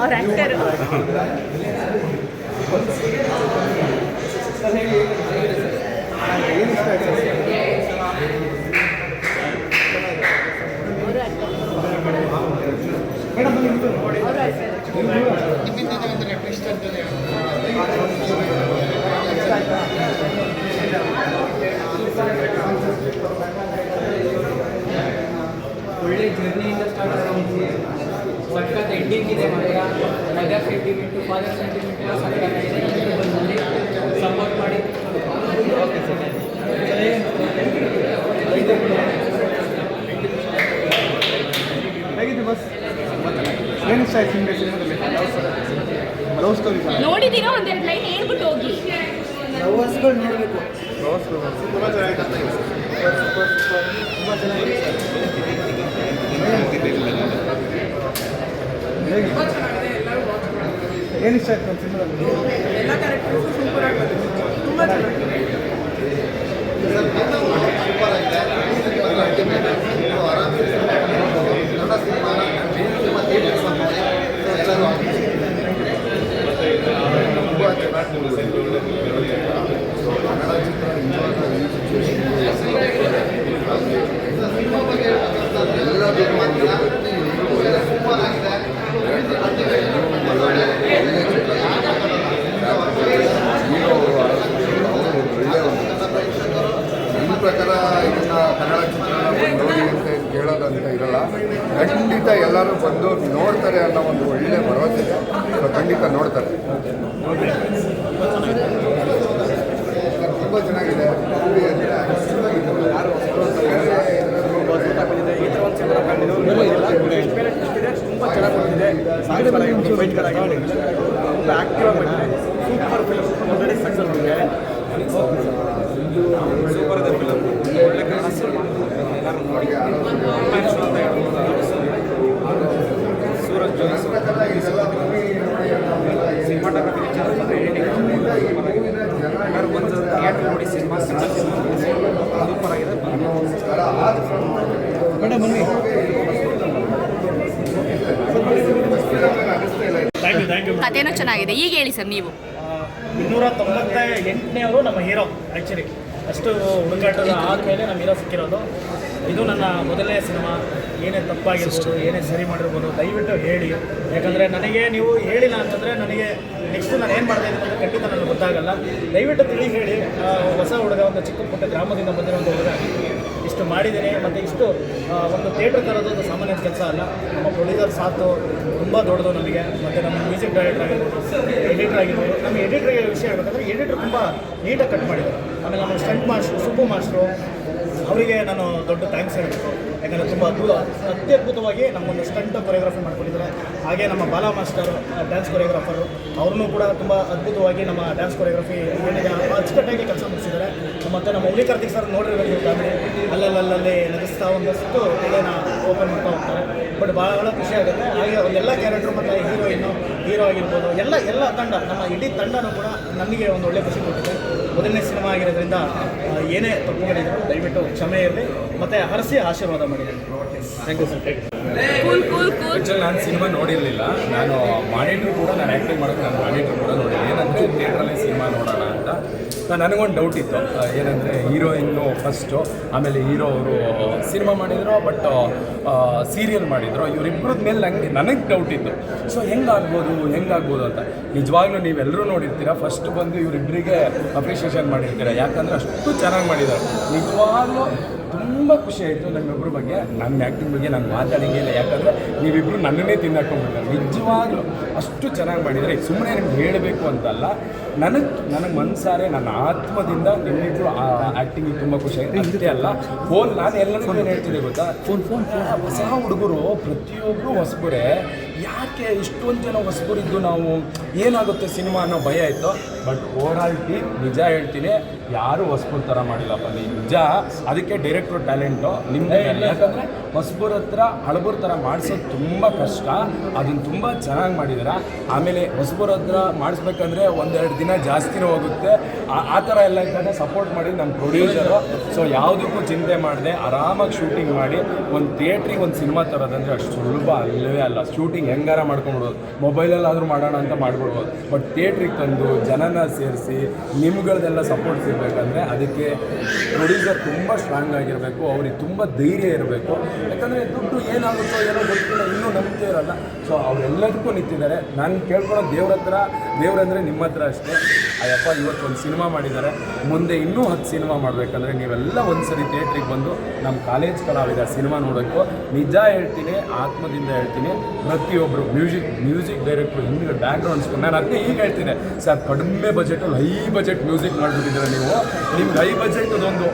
ಅವ್ರ ಆ್ಯಕ್ಟರು. ಒಳ್ಳೆ ಜರ್ನಿಯಿಂದ ಸ್ಟಾರ್ಟ್ ಆಗಿ ಸಖತ್ ಎಂಡಿಂಗ್ ಇದೆ ಮಾತ್ರ. ಮದರ್ ಸೆಂಟಿಮೆಂಟು ಫಾದರ್ ಸೆಂಟಿಮೆಂಟ್ ಎಲ್ಲ ಸಖತ್ತಾಗಿದೆ. ಬಂದಲ್ಲಿ ಸಪೋರ್ಟ್ ಮಾಡಿ. ಹೇಗಿದೆ ಬಸ್? ಏನು ಇಷ್ಟ ಆಯ್ತು ನಿಮಗೆ ಸಿನಿಮಾದಲ್ಲಿ? ಲವ್ ಸ್ಟೋರಿ ನೋಡಿದ್ದೀರಾ? ಒಂದೆರಡು ಲೈನ್ ಹೇಳ್ಬಿಟ್ಟು ಹೋಗಿ. ಲವರ್ಸ್ಗಳು ನೋಡಬೇಕು. ತುಂಬ ಚೆನ್ನಾಗಿದೆ. ತುಂಬ ಚೆನ್ನಾಗಿದೆ. ಏನು ಇಷ್ಟ ಆಯ್ತು ನಮ್ಮ ಸಿನಿಮಾದಲ್ಲಿ? ಎಲ್ಲ ಕ್ಯಾರೆಕ್ಟರ್ಸು ಸೂಪರ್ ಆಗಿ ಬಂದಿದೆ. ತುಂಬ ಚೆನ್ನಾಗಿದೆ. ನನ್ನ ಪ್ರಕಾರ ಇದನ್ನು ಕನ್ನಡ ಚಿತ್ರನ ನೋಡಿ ಅಂತ ಕೇಳೋದಂತ ಇರಲ್ಲ. ಖಂಡಿತ ಎಲ್ಲರೂ ಬಂದು ನೋಡ್ತಾರೆ ಅನ್ನೋ ಒಂದು ಒಳ್ಳೆಯ ಭರವಸೆ ಇದೆ. ಖಂಡಿತ ನೋಡ್ತಾರೆ. ತುಂಬ ಚೆನ್ನಾಗಿದೆ. ತುಂಬ ಚೆನ್ನಾಗಿ ಬಂದಿದೆ. ಆ್ಯಕ್ಟಿವ್ ಆಗಿದೆ. Super film. ಆಲ್ರೆಡಿ ಸಕ್ಸಸ್ ಆಗಿದೆ. ಸೂಪರ್ ಇದೆ ಫಿಲಮ್. ಒಳ್ಳೆ ಕನ್ನಡ ಸಿನಿಮಾ. ಸೂರಜ್ ಜೋಯಿಸ್ ಸಿನಿಮಾಟೋಗ್ರಫಿ ಎಲ್ಲರೂ ಬಂದು ಥಿಯೇಟರ್ ನೋಡಿ ಸಿನಿಮಾ ಸೂಪರ್ ಆಗಿದೆ. ಮೇಡಮ್ ಬನ್ನಿ. ಕಥೆನೂ ಚೆನ್ನಾಗಿದೆ. ಈಗ ಹೇಳಿ ಸರ್ ನೀವು. 298ನೇವರು ನಮ್ಮ ಹೀರೋ. ಆ್ಯಕ್ಚುಲಿ ಅಷ್ಟು ಹುಡುಗಾಟದ ಆದಮೇಲೆ ನಮ್ಮ ಹೀರೋ ಸಿಕ್ಕಿರೋದು. ಇದು ನನ್ನ ಮೊದಲನೇ ಸಿನಿಮಾ. ಏನೇ ತಪ್ಪಾಗಿರ್ಬೋದು, ಏನೇ ಸರಿ ಮಾಡಿರ್ಬೋದು, ದಯವಿಟ್ಟು ಹೇಳಿ. ಯಾಕಂದರೆ ನನಗೆ ನೀವು ಹೇಳಿಲ್ಲ ಅಂತಂದರೆ ನನಗೆ ನೆಕ್ಸ್ಟು ನಾನು ಏನು ಮಾಡ್ತಾ ಇದ್ದೀನಿ ಅಂತ ಖಂಡಿತ ನನಗೆ ಗೊತ್ತಾಗಲ್ಲ. ದಯವಿಟ್ಟು ತಿಳಿ ಹೇಳಿ. ಹೊಸ ಹುಡುಗ, ಒಂದು ಚಿಕ್ಕ ಪುಟ್ಟ ಗ್ರಾಮದಿಂದ ಬಂದಿರೋ ಒಂದು ಹುಡುಗ ಇಷ್ಟು ಮಾಡಿದ್ದೀನಿ. ಮತ್ತು ಇಷ್ಟು ಒಂದು ಥಿಯೇಟ್ರ್ ತರೋದು ಒಂದು ಸಾಮಾನ್ಯ ಕೆಲಸ ಅಲ್ಲ. ನಮ್ಮ ಪ್ರೊಡ್ಯೂಸರ್ ಸಾಥು ತುಂಬ ದೊಡ್ಡದು ನಮಗೆ. ಮತ್ತು ನಮ್ಮ ಮ್ಯೂಸಿಕ್ ಡೈರೆಕ್ಟರ್ ಆಗಿರ್ಬೋದು, ಎಡಿಟರ್ ಆಗಿರ್ಬೋದು. ನಮ್ಮ ಎಡಿಟ್ರಿಗೆ ವಿಷಯ ಆಗಬೇಕಂದ್ರೆ ಎಡಿಟ್ರ್ ತುಂಬ ನೀಟಾಗಿ ಕಟ್ ಮಾಡಿದ್ದಾರೆ. ಆಮೇಲೆ ನಮ್ಮ ಸ್ಟಂಟ್ ಮಾಸ್ಟ್ರು, ಸುಬ್ಬು ಮಾಸ್ಟ್ರು, ಅವರಿಗೆ ನಾನು ದೊಡ್ಡ ಥ್ಯಾಂಕ್ಸ್ ಹೇಳಬೇಕು. ಯಾಕಂದರೆ ತುಂಬ ಅತ್ಯದ್ಭುತವಾಗಿ ನಮ್ಮೊಂದು ಸ್ಟಂಟ್ ಕೊರಿಯೋಗ್ರಫಿ ಮಾಡ್ಕೊಂಡಿದ್ದಾರೆ. ಹಾಗೆ ನಮ್ಮ ಬಾಲಾ ಮಾಸ್ಟರ್ ಡ್ಯಾನ್ಸ್ ಕೊರಿಯೋಗ್ರಾಫರು, ಅವ್ರನ್ನೂ ಕೂಡ ತುಂಬ ಅದ್ಭುತವಾಗಿ ನಮ್ಮ ಡ್ಯಾನ್ಸ್ ಕೊರಿಯೋಗ್ರಫಿ ಏನಿದೆ ಅಚ್ಚುಕಟ್ಟಾಗಿ ಕೆಲಸ ಮುಗಿಸಿದ್ದಾರೆ. ಮತ್ತು ನಮ್ಮ ಹುಲಿ ಕಾರ್ತಿಕ್ ಸರ್ ನೋಡಿರ್ಬೇಕು ಫ್ಯಾಮಿಲಿ ಅಲ್ಲಲ್ಲಿ ನಗಿಸ್ತಾ ಒಂದಷ್ಟು ಇದೇನ ಓಪನ್ ಮಾಡ್ತಾ ಹೋಗ್ತಾರೆ. ಬಟ್ ಭಾಳ ಖುಷಿ ಆಗುತ್ತೆ. ಹಾಗೆ ಎಲ್ಲ ಕ್ಯಾರೆಕ್ಟ್ರು ಮತ್ತು ಹೀರೋ ಆಗಿರ್ಬೋದು ಎಲ್ಲ ತಂಡ, ನಮ್ಮ ಇಡೀ ತಂಡನೂ ಕೂಡ ನನಗೆ ಒಂದು ಒಳ್ಳೆ ಖುಷಿ ಕೊಟ್ಟಿದೆ. ಮೊದಲನೇ ಸಿನಿಮಾ ಆಗಿರೋದ್ರಿಂದ ಏನೇ ತಪ್ಪುಗಳಿದ್ರು ದಯವಿಟ್ಟು ಕ್ಷಮೆ ಇರಲಿ ಮತ್ತು ಹರಸಿ ಆಶೀರ್ವಾದ ಮಾಡಿದೆ. Thank you sir. ಆ್ಯಕ್ಚುಲಿ ನಾನು ಸಿನಿಮಾ ನೋಡಿರಲಿಲ್ಲ. ನಾನು ಮಾನಿಟ್ರು ಕೂಡ ನಾನು ಆ್ಯಕ್ಟಿಂಗ್ ಮಾಡೋಕ್ಕೆ ನಾನು ಮಾನಿಟ್ರು ಕೂಡ ನೋಡಿಲ್ಲ. ಏನಂದರೆ ಥಿಯೇಟ್ರಲ್ಲೇ ಸಿನಿಮಾ ನೋಡೋಣ ಅಂತ ನನಗೊಂದು ಡೌಟ್ ಇತ್ತು. ಏನಂದರೆ ಹೀರೋಯಿನ್ನು ಫಸ್ಟು, ಆಮೇಲೆ ಹೀರೋ ಅವರು ಸಿನಿಮಾ ಮಾಡಿದ್ರು, ಬಟ್ ಸೀರಿಯಲ್ ಮಾಡಿದ್ರು. ಇವರಿಬ್ಬರದ ಮೇಲೆ ನನಗೆ ಡೌಟ್ ಇತ್ತು. ಸೊ ಹೆಂಗಾಗ್ಬೋದು ಅಂತ. ನಿಜವಾಗ್ಲೂ ನೀವೆಲ್ಲರೂ ನೋಡಿರ್ತೀರ. ಫಸ್ಟ್ ಬಂದು ಇವರಿಬ್ಬರಿಗೆ ಅಪ್ರಿಷಿಯೇಷನ್ ಮಾಡಿರ್ತೀರ. ಯಾಕಂದರೆ ಅಷ್ಟು ಚೆನ್ನಾಗಿ ಮಾಡಿದ್ದಾರೆ. ನಿಜವಾಗ್ಲೂ ತುಂಬ ಖುಷಿ ಆಯಿತು ನಮ್ಮಿಬ್ಬರ ಬಗ್ಗೆ. ನನ್ನ ಆ್ಯಕ್ಟಿಂಗ್ ಬಗ್ಗೆ ನಾನು ಮಾತಾಡಿಲ್ಲ. ಯಾಕಂದರೆ ನೀವಿಬ್ಬರು ನನ್ನನ್ನೇ ತಿನ್ನಾಕೊಂಡ್ಬಿಡ್ತಾರೆ. ನಿಜವಾಗ್ಲೂ ಅಷ್ಟು ಚೆನ್ನಾಗಿ ಮಾಡಿದರೆ. ಸುಮ್ಮನೆ ನಿಮ್ಗೆ ಹೇಳಬೇಕು ಅಂತಲ್ಲ, ನನಗೆ ಮನಸಾರೆ ನನ್ನ ಆತ್ಮದಿಂದ ನಿಮ್ಮಿಬ್ಬರು ಆ ಆ್ಯಕ್ಟಿಂಗಿಗೆ ತುಂಬ ಖುಷಿ ಆಯಿತು. ಅಷ್ಟೇ ಅಲ್ಲ, ನಾನು ಎಲ್ಲರಿಗೂ ಏನು ಹೇಳ್ತಿದ್ದೆ ಗೊತ್ತಾ, ಹೊಸ ಹುಡುಗರು ಪ್ರತಿಯೊಬ್ಬರು ಹೊಸಬರೇ. ಯಾಕೆ ಇಷ್ಟೊಂದು ಜನ ಹೊಸಬರಿದ್ದು ನಾವು ಏನಾಗುತ್ತೆ ಸಿನಿಮಾ ಅನ್ನೋ ಭಯ ಇತ್ತು. ಬಟ್ ಓವರಾಲ್ ಟೀಮ್ ನಿಜ ಹೇಳ್ತೀನಿ, ಯಾರೂ ಹೊಸಬರ ಥರ ಮಾಡಿಲ್ಲಪ್ಪ. ನಿಜ. ಅದಕ್ಕೆ ಡೈರೆಕ್ಟ್ರು ಟ್ಯಾಲೆಂಟು ನಿಮ್ಮದೇ. ಯಾಕಂದರೆ ಹೊಸಬರ ಹತ್ರ ಹಳಬರ ಥರ ಮಾಡಿಸೋದು ತುಂಬ ಕಷ್ಟ, ಅದನ್ನು ತುಂಬ ಚೆನ್ನಾಗಿ ಮಾಡಿದ್ದಾರೆ. ಆಮೇಲೆ ಹೊಸಬರ ಹತ್ರ ಮಾಡಿಸ್ಬೇಕಂದ್ರೆ ಒಂದೆರಡು ದಿನ ಜಾಸ್ತಿನೇ ಹೋಗುತ್ತೆ. ಆ ಥರ ಎಲ್ಲ ಇದ್ದಾಗ ಸಪೋರ್ಟ್ ಮಾಡಿ ನಮ್ಮ ಪ್ರೊಡ್ಯೂಸರು. ಸೊ ಯಾವುದಕ್ಕೂ ಚಿಂತೆ ಮಾಡದೆ ಆರಾಮಾಗಿ ಶೂಟಿಂಗ್ ಮಾಡಿ ಒಂದು ಥಿಯೇಟ್ರಿಗೆ ಒಂದು ಸಿನಿಮಾ ತರೋದಂದರೆ ಅಷ್ಟು ಸುಲಭ ಅಲ್ಲವೇ ಅಲ್ಲ. ಶೂಟಿಂಗ್ ಹೆಂಗಾರ ಮಾಡ್ಕೊಂಡ್ಬಿಡ್ಬೋದು, ಮೊಬೈಲಲ್ಲಾದರೂ ಮಾಡೋಣ ಅಂತ ಮಾಡ್ಬಿಡ್ಬೋದು. ಬಟ್ ಥಿಯೇಟ್ರಿಗೆ ತಂದು ಜನನ ಸೇರಿಸಿ ನಿಮ್ಗಳದೆಲ್ಲ ಸಪೋರ್ಟ್ ಸಿಗಬೇಕಂದ್ರೆ ಅದಕ್ಕೆ ಪ್ರೊಡ್ಯೂಸರ್ ತುಂಬ ಸ್ಟ್ರಾಂಗ್ ಆಗಿರಬೇಕು, ಅವ್ರಿಗೆ ತುಂಬ ಧೈರ್ಯ ಇರಬೇಕು. ಯಾಕಂದರೆ ದುಡ್ಡು ಏನಾಗುತ್ತೋ ಏನೋ ಗೊತ್ತಿಲ್ಲ, ಇನ್ನೂ ನಂಬಿಕೆ ಇರೋಲ್ಲ. ಸೊ ಅವರೆಲ್ಲದಕ್ಕೂ ನಿಂತಿದ್ದಾರೆ. ನಾನು ಕೇಳ್ಕೊಳ್ಳೋ ದೇವ್ರಂದರೆ ನಿಮ್ಮ ಹತ್ರ ಅಷ್ಟೇ. ಅಯ್ಯಪ್ಪ ಇವತ್ತು ಒಂದು ಸಿನಿಮಾ ಮಾಡಿದ್ದಾರೆ, ಮುಂದೆ ಇನ್ನೂ 10 ಸಿನಿಮಾ ಮಾಡಬೇಕಂದ್ರೆ ನೀವೆಲ್ಲ ಒಂದು ಸರಿ ಥಿಯೇಟ್ರಿಗೆ ಬಂದು ನಮ್ಮ ಕಾಲೇಜ್ ಕಲಾವಿದ ಸಿನಿಮಾ ನೋಡೋಕ್ಕೂ ನಿಜ ಹೇಳ್ತೀನಿ, ಆತ್ಮದಿಂದ ಹೇಳ್ತೀನಿ. ಪ್ರತಿಯೊಬ್ಬರು ಮ್ಯೂಸಿಕ್ ಡೈರೆಕ್ಟ್ರು ಹಿಂದಿನ ಬ್ಯಾಕ್ಗ್ರೌಂಡ್ಸ್ ನಾನು ಅದಕ್ಕೆ ಈಗ ಹೇಳ್ತೀನಿ ಸರ್, ಕಡಿಮೆ ಬಜೆಟಲ್ಲಿ ಹೈ ಬಜೆಟ್ ಮ್ಯೂಸಿಕ್ ಮಾಡಿಬಿಟ್ಟಿದ್ದೀರ ನೀವು. ನಿಮ್ಗೆ ಹೈ ಬಜೆಟ್ದೊಂದು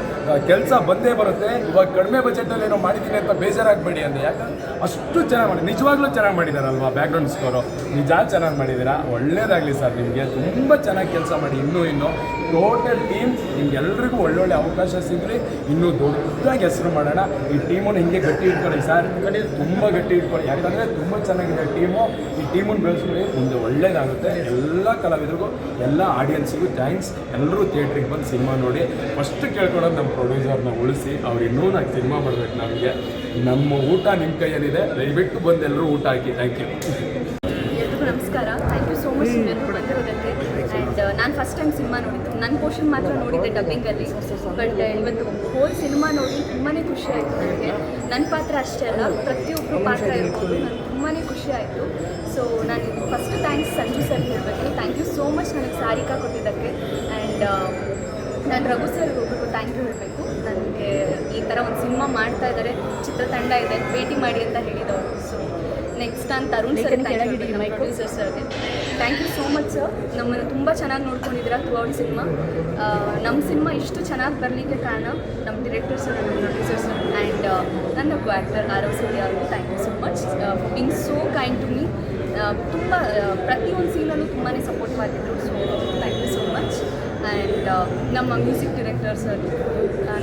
ಕೆಲಸ ಬಂದೇ ಬರುತ್ತೆ. ಇವಾಗ ಕಡಿಮೆ ಬಜೆಟಲ್ಲಿ ಏನೋ ಮಾಡಿದ್ದೀನಿ ಅಂತ ಬೇಜಾರಾಗಬೇಡಿ ಅಂತ. ಯಾಕಂದ್ರೆ ಅಷ್ಟು ಚೆನ್ನಾಗಿ ಮಾಡಿ, ನಿಜವಾಗ್ಲೂ ಚೆನ್ನಾಗಿ ಮಾಡಿದಾರಲ್ವಾ ಬ್ಯಾಕ್ಗ್ರೌಂಡ್ ಸ್ಕೋರು, ನಿಜ ಚೆನ್ನಾಗಿ ಮಾಡಿದ್ದೀರಾ. ಒಳ್ಳೇದಾಗಲಿ ಸರ್, ನಿಮಗೆ ತುಂಬ ಚೆನ್ನಾಗಿ ಕೆಲಸ ಮಾಡಿ. ಇನ್ನೂ ಟೋಟಲ್ ಟೀಮ್ ನಿಮ್ಗೆಲ್ರಿಗೂ ಒಳ್ಳೊಳ್ಳೆ ಅವಕಾಶ ಸಿಗಲಿ, ಇನ್ನೂ ದೊಡ್ಡದಾಗಿ ಹೆಸರು ಮಾಡೋಣ. ಈ ಟೀಮನ್ನು ಹಿಂಗೆ ಗಟ್ಟಿ ಇಟ್ಕೊಳ್ಳಿ ಸರ್, ತುಂಬ ಗಟ್ಟಿ ಇಟ್ಕೊಳ್ಳಿ. ಯಾಕಂದರೆ ತುಂಬ ಚೆನ್ನಾಗಿದೆ ಟೀಮು. ಈ ಟೀಮನ್ನು ಬೆಳೆಸ್ಕೊಳ್ಳಿ, ಮುಂದೆ ಒಳ್ಳೇದಾಗುತ್ತೆ. ಎಲ್ಲ ಕಲಾವಿದರಿಗೂ ಎಲ್ಲ ಆಡಿಯನ್ಸಿಗೂ ಥ್ಯಾಂಕ್ಸ್. ಎಲ್ಲರೂ ಥಿಯೇಟ್ರಿಗೆ ಬಂದು ಸಿನಿಮಾ ನೋಡಿ. ಫಸ್ಟ್ ಕೇಳ್ಕೊಳೋದು ನಮ್ಮ ಪ್ರೊಡ್ಯೂಸರ್ನ ಉಳಿಸಿ, ಅವ್ರು ಇನ್ನೂ ನಾಲ್ಕು ಸಿನಿಮಾ ಮಾಡಬೇಕು. ನಮಗೆ ನಮ್ಮ ಊಟ ನಿಮ್ಮ ಕೈಯಲ್ಲಿದೆ, ದಯವಿಟ್ಟು ಬಂದು ಎಲ್ಲರೂ ಊಟ ಹಾಕಿ. Thank you. ಎಲ್ರಿಗೂ ನಮಸ್ಕಾರ. ಥ್ಯಾಂಕ್ ಯು ಸೋ ಮಚ್ ಎಲ್ಲರೂ ಬಂದಿರೋದಕ್ಕೆ. ಆ್ಯಂಡ್ ನಾನು ಫಸ್ಟ್ ಟೈಮ್ ಸಿನಿಮಾ ನೋಡಿದ್ದು, ನನ್ನ ಪೋರ್ಷನ್ ಮಾತ್ರ ನೋಡಿದ್ದೆ ಡಬ್ಬಿಂಗಲ್ಲಿ. ಬಟ್ ಇವತ್ತು ಹೋಲ್ ಸಿನಿಮಾ ನೋಡಿ ತುಂಬಾ ಖುಷಿ ಆಯಿತು ನನಗೆ. ನನ್ನ ಪಾತ್ರ ಅಷ್ಟೇ ಅಲ್ಲ, ಪ್ರತಿಯೊಬ್ಬರು ಪಾತ್ರ ಇರ್ಬೋದು. ನನಗೆ ತುಂಬಾ ಖುಷಿ ಆಯಿತು. ಸೊ ನಾನು ಫಸ್ಟ್ ಥ್ಯಾಂಕ್ಸ್ ಸಂಜು ಸರ್ ಹೇಳಬೇಕು. ಥ್ಯಾಂಕ್ ಯು ಸೋ ಮಚ್ ನನಗೆ ಸಾರಿಕಾ ಕೊಟ್ಟಿದ್ದಕ್ಕೆ. ಆ್ಯಂಡ್ ನಾನು ರಘು ಸರ್ ಒಬ್ಬರಿಗೂ ಥ್ಯಾಂಕ್ ಯು ಹೇಳಬೇಕು. ನನಗೆ ಈ ಥರ ಒಂದು ಸಿನಿಮಾ ಮಾಡ್ತಾ ಇದ್ದಾರೆ, ಚಿತ್ರತಂಡ ಇದೆ, ಭೇಟಿ ಮಾಡಿ ಅಂತ ಹೇಳಿದವರು. ಸೊ ನೆಕ್ಸ್ಟ್ ನಾನು ತರುಣ್ ಸರ್ ಪ್ರೊಡ್ಯೂಸರ್ ಸರ್ಗೆ thank you so much sir. ನಮ್ಮನ್ನು ತುಂಬ ಚೆನ್ನಾಗಿ ನೋಡ್ಕೊಂಡಿದ್ದೀರಾ ಥ್ರೂ ಔಟ್ ಸಿನಿಮಾ. ನಮ್ಮ ಸಿನಿಮಾ ಇಷ್ಟು ಚೆನ್ನಾಗಿ ಬರಲಿಕ್ಕೆ ಕಾರಣ ನಮ್ಮ ಡಿರೆಕ್ಟರ್ ಸರ್, ನಮ್ಮ ಪ್ರೊಡ್ಯೂಸರ್ ಸರ್ ಆ್ಯಂಡ್ ನನ್ನ ಕೋ ಆ್ಯಕ್ಟರ್ ಆರವ್ ಸೂರ್ಯ ಅವ್ರಿಗೆ thank you so much for being so kind to me. ತುಂಬ ಪ್ರತಿಯೊಂದು ಸೀನಲ್ಲೂ ತುಂಬಾ ಸಪೋರ್ಟ್ ಮಾಡಿದ್ರು. So thank you so much. And ನಮ್ಮ ಮ್ಯೂಸಿಕ್ ಡೈರೆಕ್ಟರ್ ಸರ್,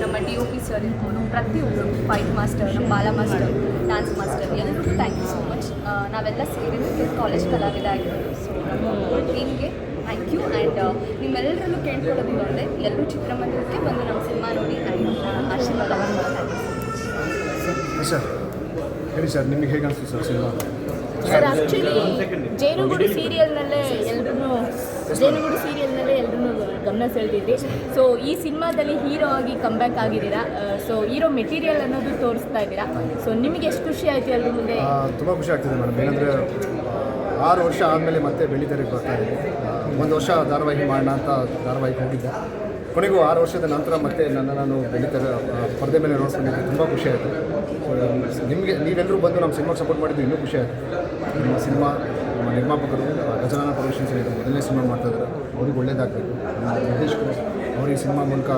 ನಮ್ಮ DOP ಸರ್ ಇರ್ಬೋದು, ಪ್ರತಿಯೊಬ್ಬರು, ಫೈಟ್ ಮಾಸ್ಟರ್, ನಮ್ಮ ಬಾಲ ಮಾಸ್ಟರ್, ಡ್ಯಾನ್ಸ್ ಮಾಸ್ಟರ್, ಎಲ್ಲರಿಗೂ ಥ್ಯಾಂಕ್ ಯು ಸೋ ಮಚ್. ನಾವೆಲ್ಲ ಸೇರಿದ್ದಕ್ಕೆ ಕಾಲೇಜ್ ಕಲಾವಿದ ಆಗಿರೋದು. ಸೊ ನಮ್ಮ ಟೀಮ್ಗೆ ಥ್ಯಾಂಕ್ ಯು. ಆ್ಯಂಡ್ ನಿಮ್ಮೆಲ್ಲರಲ್ಲೂ ಕೇಳ್ಕೊಳ್ಳೋದು ಒಂದೇ, ಎಲ್ಲರೂ ಚಿತ್ರಮಂದಿರಕ್ಕೆ ಬಂದು ನಮ್ಮ ಸಿನಿಮಾ ನೋಡಿ ಆ್ಯಂಡ್ ಆಶೀರ್ವಾದ ಮಾಡಿ. ಸರ್ ಹೇಳಿ ಸರ್, ನಿಮಗೆ ಹೇಗೆ ಅನಿಸ್ತು ಸರ್ ಸಿನಿಮಾ? ಸರ್ ಆ್ಯಕ್ಚುಲಿ ಜೇನುಗೂಡು ಸೀರಿಯಲ್ನಲ್ಲೇ ಎಲ್ಲರೂ ಗಮನ ಸೆಳೆದಿದ್ರಿ. ಸೊ ಈ ಸಿನಿಮಾದಲ್ಲಿ ಹೀರೋ ಆಗಿ ಕಮ್ಬ್ಯಾಕ್ ಆಗಿದ್ದೀರಾ. ಸೊ ಹೀರೋ ಮೆಟೀರಿಯಲ್ ಅನ್ನೋದು ತೋರಿಸ್ತಾ ಇದ್ದೀರಾ. ಸೊ ನಿಮಗೆ ಎಷ್ಟು ಖುಷಿ ಆಯಿತು ಎಲ್ಲರ ಮುಂದೆ? ತುಂಬ ಖುಷಿ ಆಗ್ತಿದೆ ಮೇಡಮ್. ಏನಂದರೆ 6 ವರ್ಷ ಆದಮೇಲೆ ಮತ್ತೆ ಬೆಳ್ಳಿತೆರೆಗೆ ಬರ್ತಾ ಇದ್ದೀನಿ. 1 ವರ್ಷ ಧಾರಾವಾಹಿ ಮಾಡೋಣ ಅಂತ ಧಾರಾವಾಹಿಗೆ ಹೋಗಿದ್ದೆ. ಕೊನೆಗೂ 6 ವರ್ಷದ ನಂತರ ಮತ್ತೆ ನಾನು ಬೆಳ್ಳಿತೆರೆ ಪರದೆ ಮೇಲೆ ನೋಡ್ಕೊಂಡಿದ್ದೆ. ತುಂಬ ಖುಷಿ ಆಯಿತು. ನಿಮಗೆ ನೀವೆಲ್ಲರೂ ಬಂದು ನಮ್ಮ ಸಿನಿಮಾಗೆ ಸಪೋರ್ಟ್ ಮಾಡಿದ್ದು ಇನ್ನೂ ಖುಷಿ ಆಯಿತು. ನಿಮ್ಮ ಸಿನಿಮಾ ನಮ್ಮ ನಿರ್ಮಾಪಕರು ಗಜಾನನ ಪ್ರೊಡಕ್ಷನ್ಸ್ ಏನಿದೆ, ಮೊದಲನೇ ಸಿನಿಮಾ ಮಾಡ್ತಾಯಿದ್ದಾರೆ, ಅವ್ರಿಗೆ ಒಳ್ಳೇದಾಗಬೇಕು. ನಮ್ಮ ನಿರ್ದೇಶಕರು ಅವರಿಗೆ ಸಿನಿಮಾ ಮೂಲಕ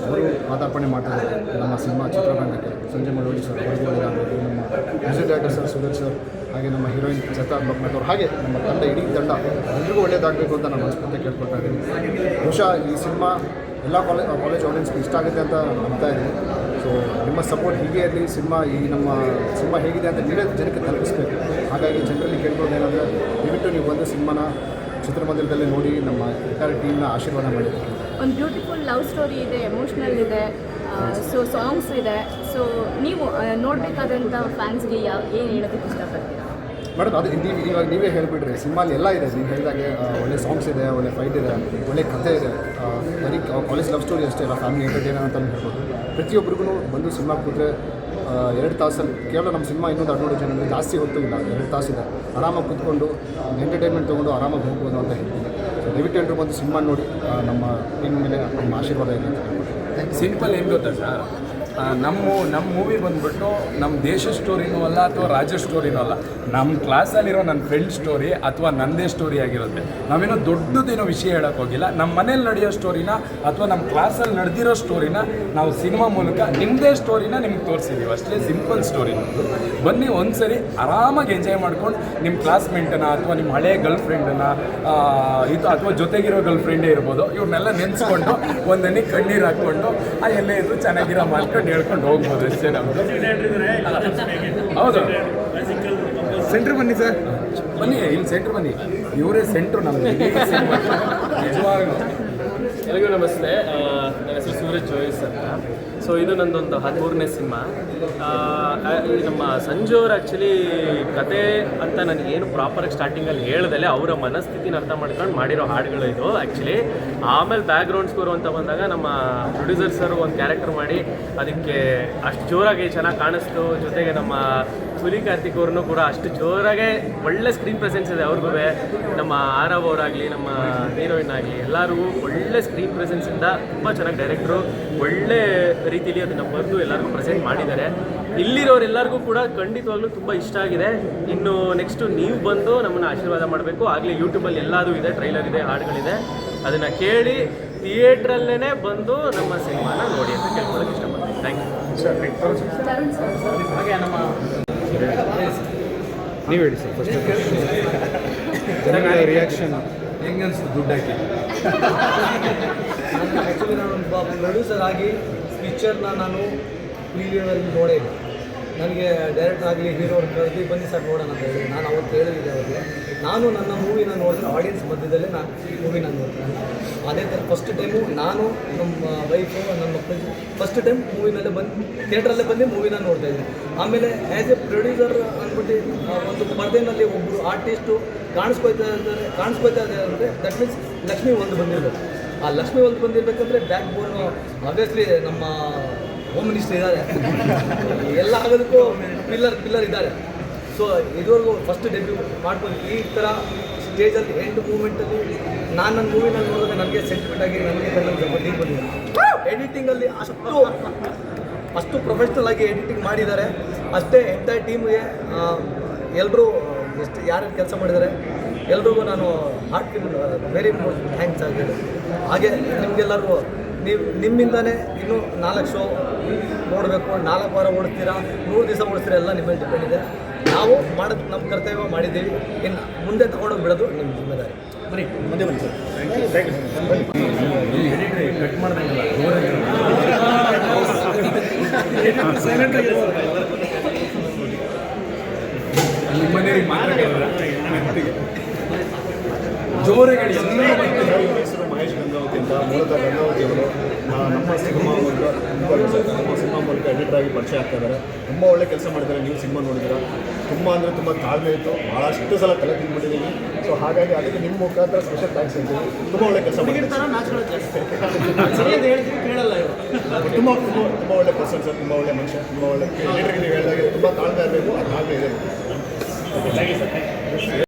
ಅವರು ಮಾತಾರ್ಪಣೆ ಮಾಡ್ತಾಯಿದ್ದಾರೆ ನಮ್ಮ ಸಿನಿಮಾ ಚಿತ್ರರಂಗಕ್ಕೆ. ಸಂಜಯ್ ಮಳವಳ್ಳಿ ಸರ್ ಅವರಿಗೆ ಒಳ್ಳೇದಾಗಬೇಕು. ನಮ್ಮ music director sir Sudhir sir, ಹಾಗೆ ನಮ್ಮ ಹೀರೋಯಿನ್ ಸತಾರ್ ಬಕ್ಮತ್ ಅವರು, ಹಾಗೆ ನಮ್ಮ ತಂಡ, ಇಡೀ ತಂಡ ಎಲ್ರಿಗೂ ಒಳ್ಳೇದಾಗಬೇಕು ಅಂತ ನಾನು ಮನಸ್ಫೂರ್ತಿ ಕೇಳ್ಕೊಳ್ತಾ ಇದ್ದೀನಿ. ಬಹುಶಃ ಈ ಸಿನಿಮಾ ಎಲ್ಲ ಕಾಲೇಜ್ ಆಡಿಯನ್ಸ್ಗೆ ಇಷ್ಟ ಆಗುತ್ತೆ ಅಂತ ನಂಬ್ತಾ ಇದ್ದೀನಿ. ಸೊ ನಿಮ್ಮ ಸಪೋರ್ಟ್ ಹೀಗೆ ಇರಲಿ. ನಮ್ಮ ಸಿನಿಮಾ ಹೇಗಿದೆ ಅಂತ ನೀವೇ ಜನಕ್ಕೆ ತಲುಪಿಸ್ಬೇಕು. ಹಾಗಾಗಿ ಜನರಲ್ಲಿ ಕೇಳ್ಕೊಳ್ಳೋದೇನೆಂದರೆ, ದಯವಿಟ್ಟು ನೀವು ಒಂದು ಸಿನಿಮಾನ ಚಿತ್ರಮಂದಿರದಲ್ಲಿ ನೋಡಿ ನಮ್ಮ ಎಂಟೈರ್ ಟೀಮ್ನ ಆಶೀರ್ವಾದ ಮಾಡಿ. ಒಂದು ಬ್ಯೂಟಿಫುಲ್ ಲವ್ ಸ್ಟೋರಿ ಇದೆ, ಎಮೋಷ್ನಲ್ ಇದೆ, ಸೊ ಸಾಂಗ್ಸ್ ಇದೆ. ಸೊ ನೀವು ನೋಡಬೇಕಾದಂಥ ಫ್ಯಾನ್ಸ್ಗೆ ಏನು ಹೇಳೋದಕ್ಕೆ ಇಷ್ಟಪಡ್ತೀರಾ ಮೇಡಮ್? ಅದು ಇವಾಗ ನೀವೇ ಹೇಳಿಬಿಡ್ರಿ, ಸಿನಿಮಾಲಿ ಎಲ್ಲ ಇದೆ. ನೀವು ಹೇಳಿದಾಗೆ ಒಳ್ಳೆ ಸಾಂಗ್ಸ್ ಇದೆ, ಒಳ್ಳೆ ಫೈಟ್ ಇದೆ, ಒಳ್ಳೆ ಕಥೆ ಇದೆ. ಬರೀ ಕಾಲೇಜ್ ಲವ್ ಸ್ಟೋರಿ ಅಷ್ಟೇ ಅಲ್ಲ, ಫ್ಯಾಮಿಲಿ ಎಂಟರ್ಟೈನರ್ ಅಂತ ಹೇಳ್ಬೋದು. ಪ್ರತಿಯೊಬ್ಬರಿಗೂ ಬಂದು ಸಿನಿಮಾ ಕೂತ್ರೆ 2 ತಾಸಲ್ಲಿ ಕೇವಲ ನಮ್ಮ ಸಿನಿಮಾ ಇನ್ನೊಂದು 200 ಜನ ಜಾಸ್ತಿ ಹೊತ್ತು ಇಲ್ಲ, 2 ತಾಸಿದೆ. ಆರಾಮಾಗಿ ಕೂತ್ಕೊಂಡು ಎಂಟರ್ಟೈನ್ಮೆಂಟ್ ತೊಗೊಂಡು ಆರಾಮಾಗಿ ಹೋಗ್ಬೋದು ಅಂತ ಹೇಳ್ತೀನಿ. ಸೊ ದಯವಿಟ್ಟು ಎಲ್ಲರೂ ಬಂದು ಸಿನಿಮಾ ನೋಡಿ ನಮ್ಮ ಟೀಮ್ ಮೇಲೆ ನಮ್ಮ ಆಶೀರ್ವಾದ ಇದೆ ಅಂತ ಹೇಳ್ಬೋದು. ಸಿಂಪಲ್ ಏನು ಗೊತ್ತಾ ಸರ್, ನಮ್ಮ ಮೂವಿ ಬಂದುಬಿಟ್ಟು ನಮ್ಮ ದೇಶ ಸ್ಟೋರಿನೂ ಅಲ್ಲ ಅಥವಾ ರಾಜ್ಯ ಸ್ಟೋರಿನೂ ಅಲ್ಲ, ನಮ್ಮ ಕ್ಲಾಸಲ್ಲಿರೋ ನನ್ನ ಫ್ರೆಂಡ್ ಸ್ಟೋರಿ ಅಥವಾ ನನ್ನದೇ ಸ್ಟೋರಿ ಆಗಿರುತ್ತೆ. ನಾವೇನೋ ದೊಡ್ಡದೇನೋ ವಿಷಯ ಹೇಳೋಕ್ಕೆ ಹೋಗಿಲ್ಲ. ನಮ್ಮ ಮನೇಲಿ ನಡೆಯೋ ಸ್ಟೋರಿನ ಅಥವಾ ನಮ್ಮ ಕ್ಲಾಸಲ್ಲಿ ನಡೆದಿರೋ ಸ್ಟೋರಿನ ನಾವು ಸಿನಿಮಾ ಮೂಲಕ ನಿಮ್ಮದೇ ಸ್ಟೋರಿನ ನಿಮ್ಗೆ ತೋರಿಸಿದ್ದೀವಿ ಅಷ್ಟೇ. ಸಿಂಪಲ್ ಸ್ಟೋರಿ ನಮ್ಮದು. ಬನ್ನಿ ಒಂದ್ಸರಿ ಆರಾಮಾಗಿ ಎಂಜಾಯ್ ಮಾಡ್ಕೊಂಡು ನಿಮ್ಮ ಕ್ಲಾಸ್ಮೇಟನ್ನ ಅಥವಾ ನಿಮ್ಮ ಹಳೆಯ ಗರ್ಲ್ ಫ್ರೆಂಡನ್ನು ಅಥವಾ ಜೊತೆಗಿರೋ ಗರ್ಲ್ ಫ್ರೆಂಡೇ ಇರ್ಬೋದು, ಇವ್ರನ್ನೆಲ್ಲ ನೆನೆಸ್ಕೊಂಡು ಒಂದನೇ ಕಣ್ಣೀರು ಹಾಕ್ಕೊಂಡು ಎಲ್ಲೇ ಇದ್ರು ಚೆನ್ನಾಗಿರೋ ಮಾಡ್ಕೊಂಡು ನಾನು ಹೇಳ್ಕೊಂಡು ಹೋಗ್ಬೋದು ಅಷ್ಟೇ ನಮ್ಮದು. ಹೌದು, ಸೆಂಟ್ರ್ ಬನ್ನಿ ಸರ್. ಬನ್ನಿ ಇಲ್ಲಿ ಸೆಂಟ್ರ್ ಬನ್ನಿ, ಇವರೇ ಸೆಂಟ್ರು ನಮ್ಮದು ನಿಜವಾಗ್ಲೂ. ಎಲ್ಲರಿಗೂ ನಮಸ್ತೆ. ನನ್ನ ಹೆಸರು ಸೂರಜ್ ಜೋಯಿಸ್ ಅಂತ. ಸೊ ಇದು ನಂದೊಂದು 13ನೇ ಸಿನಿಮಾ. ನಮ್ಮ ಸಂಜು ಅವರು ಆ್ಯಕ್ಚುಲಿ ಕತೆ ಅಂತ ನನಗೇನು ಪ್ರಾಪರಾಗಿ ಸ್ಟಾರ್ಟಿಂಗಲ್ಲಿ ಹೇಳ್ದಲೆ ಅವರ ಮನಸ್ಥಿತಿನ ಅರ್ಥ ಮಾಡ್ಕೊಂಡು ಮಾಡಿರೋ ಹಾಡುಗಳು ಇದು ಆ್ಯಕ್ಚುಲಿ. ಆಮೇಲೆ ಬ್ಯಾಕ್ಗ್ರೌಂಡ್ ಸ್ಕೋರು ಅಂತ ಬಂದಾಗ ನಮ್ಮ ಪ್ರೊಡ್ಯೂಸರ್ ಸರ್ ಒಂದು ಕ್ಯಾರೆಕ್ಟರ್ ಮಾಡಿ ಅದಕ್ಕೆ ಅಷ್ಟು ಜೋರಾಗಿ ಚೆನ್ನಾಗಿ ಕಾಣಿಸ್ತು. ಜೊತೆಗೆ ನಮ್ಮ ಸುಲಿ ಕಾರ್ತಿಕ್ ಅವ್ರನ್ನೂ ಕೂಡ ಅಷ್ಟು ಜೋರಾಗೆ ಒಳ್ಳೆ ಸ್ಕ್ರೀನ್ ಪ್ರೆಸೆನ್ಸ್ ಇದೆ ಅವ್ರಿಗೂ. ನಮ್ಮ ಆರವ್ ಅವರಾಗಲಿ, ನಮ್ಮ ಹೀರೋಯಿನ್ ಆಗಲಿ, ಎಲ್ಲರಿಗೂ ಒಳ್ಳೆ ಸ್ಕ್ರೀನ್ ಪ್ರೆಸೆನ್ಸಿಂದ ತುಂಬ ಚೆನ್ನಾಗಿ ಡೈರೆಕ್ಟ್ರು ಒಳ್ಳೆ ರೀತಿಯಲ್ಲಿ ಅದನ್ನು ಬರೆದು ಎಲ್ಲರಿಗೂ ಪ್ರೆಸೆಂಟ್ ಮಾಡಿದ್ದಾರೆ. ಇಲ್ಲಿರೋರೆಲ್ಲರಿಗೂ ಕೂಡ ಖಂಡಿತವಾಗ್ಲೂ ತುಂಬ ಇಷ್ಟ ಆಗಿದೆ. ಇನ್ನು ನೆಕ್ಸ್ಟು ನೀವು ಬಂದು ನಮ್ಮನ್ನು ಆಶೀರ್ವಾದ ಮಾಡಬೇಕು. ಆಗಲೇ ಯೂಟ್ಯೂಬಲ್ಲಿ ಎಲ್ಲದೂ ಇದೆ, ಟ್ರೈಲರ್ ಇದೆ, ಹಾಡುಗಳಿದೆ. ಅದನ್ನು ಕೇಳಿ ಥಿಯೇಟ್ರಲ್ಲೇ ಬಂದು ನಮ್ಮ ಸಿನಿಮಾನ ನೋಡಿ ಅಂತ ಕೇಳ್ಕೊಳ್ಳೋಕೆ ಇಷ್ಟಪಡ್ತೀನಿ. Thank you. ತರುಣ್ ಸರ್. ಹಾಗೆ ನಮ್ಮ ನೀವು ಹೇಳಿ ಸರ್ ಫಸ್ಟ್. ಜನಗಳ ರಿಯಾಕ್ಷನ್ ಹೆಂಗೆ ಅನಿಸ್ತು ದುಡ್ಡು ಹಾಕಿ? ಆ್ಯಕ್ಚುಲಿ ನಾನೊಂದು ಪ್ರೊಡ್ಯೂಸರ್ ಆಗಿ ಪಿಕ್ಚರ್ನ ನಾನು ಪ್ರೀವಿಯರಲ್ಲಿ ನೋಡೇ ಇಲ್ಲ. ನನಗೆ ಡೈರೆಕ್ಟರ್ ಆಗಲಿ ಹೀರೋ ಅವ್ರು ಕರೆದು ಬನ್ನಿ ಸರ್ ನೋಡೋಣ ಅಂತ ಹೇಳಿ ನಾನು ಅವತ್ತು ಹೇಳಿದ್ದೆ ಅವರಿಗೆ. ನಾನು ನನ್ನ ಮೂವಿನ ನೋಡಿದ್ರೆ ಆಡಿಯನ್ಸ್ ಮಧ್ಯದಲ್ಲೇ ನಾನು ಮೂವಿನ ನೋಡ್ತೀನಿ. ಅದೇ ಥರ ಫಸ್ಟ್ ಟೈಮು ನಾನು ನಮ್ಮ ವೈಫು ನನ್ನ ಮಕ್ಕಳಿಗೆ ಫಸ್ಟ್ ಟೈಮ್ ಮೂವಿನಲ್ಲೇ ಬಂದು ಥಿಯೇಟ್ರಲ್ಲೇ ಬಂದು ಮೂವಿನ ನೋಡ್ತಾ ಇದ್ದೀನಿ. ಆಮೇಲೆ ಆ್ಯಸ್ ಎ ಪ್ರೊಡ್ಯೂಸರ್ ಅಂದ್ಬಿಟ್ಟು ಒಂದು ಪರ್ದೆನಲ್ಲಿ ಒಬ್ಬರು ಆರ್ಟಿಸ್ಟು ಕಾಣಿಸ್ಕೊಳ್ತಾ ಇದ್ದಾರೆ ಅಂದರೆ ದಟ್ ಮೀನ್ಸ್ ಲಕ್ಷ್ಮಿ ಒಂದು ಬಂದಿರಬೇಕು. ಆ ಲಕ್ಷ್ಮಿ ಒಂದು ಬಂದಿರಬೇಕಂದ್ರೆ ಬ್ಯಾಕ್ ಬೋನು ಆಬ್ವಿಯಸ್ಲಿ ನಮ್ಮ ಹೋಮ್ ಮಿನಿಸ್ಟರ್ ಇದ್ದಾರೆ, ಎಲ್ಲ ಆಗೋದಕ್ಕೂ ಪಿಲ್ಲರ್ ಇದ್ದಾರೆ. ಸೊ ಇದುವರೆಗೂ ಫಸ್ಟ್ ಡೆಬ್ಯೂ ಮಾಡ್ಕೊಂಡು ಈ ಥರ ಸ್ಟೇಜಲ್ಲಿ ಎಂಡ್ ಮೂಮೆಂಟಲ್ಲಿ ನಾನು ನನ್ನ ಮೂವಿನಲ್ಲಿ ನೋಡಿದ್ರೆ ನನಗೆ ಸೆಂಟಿಮೆಂಟ್ ಆಗಿ ನನಗೆ ಸ್ವಲ್ಪ ಡೀಪ್ ಬಂದಿದೆ. ಎಡಿಟಿಂಗಲ್ಲಿ ಅಷ್ಟು ಪ್ರೊಫೆಷ್ನಲ್ ಆಗಿ ಎಡಿಟಿಂಗ್ ಮಾಡಿದ್ದಾರೆ. ಅಷ್ಟೇ ಎಂಟೈರ್ ಟೀಮ್ಗೆ ಎಲ್ಲರೂ ಎಷ್ಟು ಯಾರ್ಯಾರು ಕೆಲಸ ಮಾಡಿದ್ದಾರೆ ಎಲ್ರಿಗೂ ನಾನು ಹಾರ್ಟ್ ಫೀಲ್ ವೆರಿ ಥ್ಯಾಂಕ್ಸ್ ಆಗಿದೆ. ಹಾಗೆ ನಿಮಗೆಲ್ಲರಿಗೂ ನಿಮ್ಮಿಂದನೇ ಇನ್ನೂ 4 ಶೋ ನೋಡಬೇಕು, 4 ವಾರ ಓಡಿಸ್ತೀರಾ, 100 ದಿವಸ ಓಡಿಸ್ತೀರಾ, ಎಲ್ಲ ನಿಮ್ಮ ಮೇಲೆ ಡಿಪೆಂಡ್ ಇದೆ. ನಾವು ಮಾಡೋದು ನಮ್ಮ ಕರ್ತವ್ಯ ಮಾಡಿದ್ದೀವಿ. ಇನ್ನು ಮುಂದೆ ತಗೊಂಡೋಗಿ ಬಿಡೋದು ನಿಮ್ಮ ಜಿಮ್ಮೆದಾರಿ. ಬನ್ನಿ ಮುಂದೆ ಬನ್ನಿ ಸರ್. ಕಟ್ ಮಾಡ್ದಂಗಲ್ಲ ನಿಮ್ಮನೆಯವ್ರಿಗೆ ಮಾತ್ರ ಜೋರಾಗಿ ಹೆಸರು ಮಹೇಶ್ ಗಂಗಾವತಿ ಅಂತ. ಮೂಲತಃ ಗಂಗಾವತಿಯವರು ನಮ್ಮ ಸಿನಿಮಾ ಮೂಲಕ ಎಡಿಟರ್ ಆಗಿ ಪರಿಚಯ ಆಗ್ತಾ ಇದ್ದಾರೆ. ತುಂಬ ಒಳ್ಳೆ ಕೆಲಸ ಮಾಡಿದ್ದಾರೆ. ನೀವು ಸಿನಿಮಾ ನೋಡಿದ್ದೀರಾ. ತುಂಬ ಅಂದರೆ ತುಂಬ ತಾಳ್ಮೆ ಇತ್ತು. ಭಾಳಷ್ಟು ಸಲ ತಲೆ ತಿಂದ್ಬಿಟ್ಟಿದ್ದೀನಿ. ಸೊ ಹಾಗಾಗಿ ಅದಕ್ಕೆ ನಿಮ್ಮ ಮುಖಾಂತರ ಸ್ಪೆಷಲ್ ಥ್ಯಾಂಕ್ಸ್ ಹೇಳ್ತೀನಿ. ತುಂಬ ಒಳ್ಳೆ ಕೆಲಸ ಮಾಡಿದ್ದಾರೆ. ತುಂಬ ಒಳ್ಳೆ ಪರ್ಸನ್ ಸರ್, ತುಂಬ ಒಳ್ಳೆ ಮನುಷ್ಯ, ತುಂಬ ಒಳ್ಳೆ ಎಡಿಟರ್ಗೆ ನೀವು ಹೇಳಿದಾಗೆ ತುಂಬ ತಾಳ್ಮೆ ಇರಬೇಕು. ಆ ತಾಳ್ಮೆ ಇದೆ.